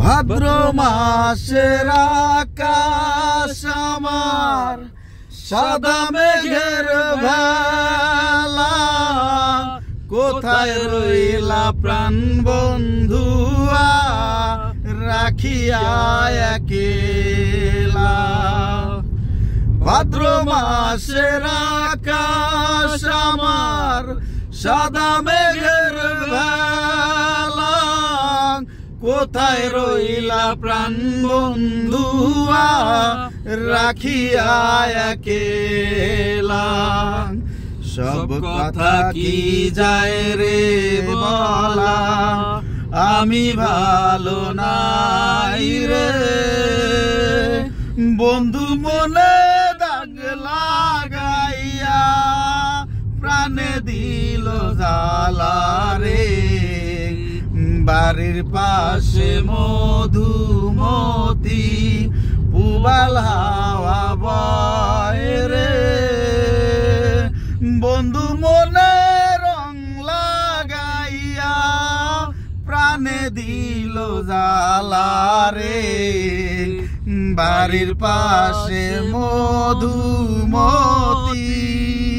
ভাদ্র মাসের আকাশ আমার সাদা মেঘের ভেলা, কোথায় রইলা প্রাণ বন্ধুয়া রাখিয়া একেলা। ভাদ্র মাসের আকাশ আমার সাদা মেঘের ভেলা, কোথায় রইলা প্রাণ বন্ধুয়া রাখিয়া একেলা। সব কথা কি যায় রে বলা, আমি ভালো নাই রে। বন্ধু মনে দাগ লাগাইয়া প্রাণে দিল জ্বালা রে। বাড়ির পাশে মধুমতি পুবাল হাওয়া বয় রে। বন্ধু মনে রং লাগাইয়া প্রাণে দিল জ্বালা রে। বাড়ির পাশে মধুমতি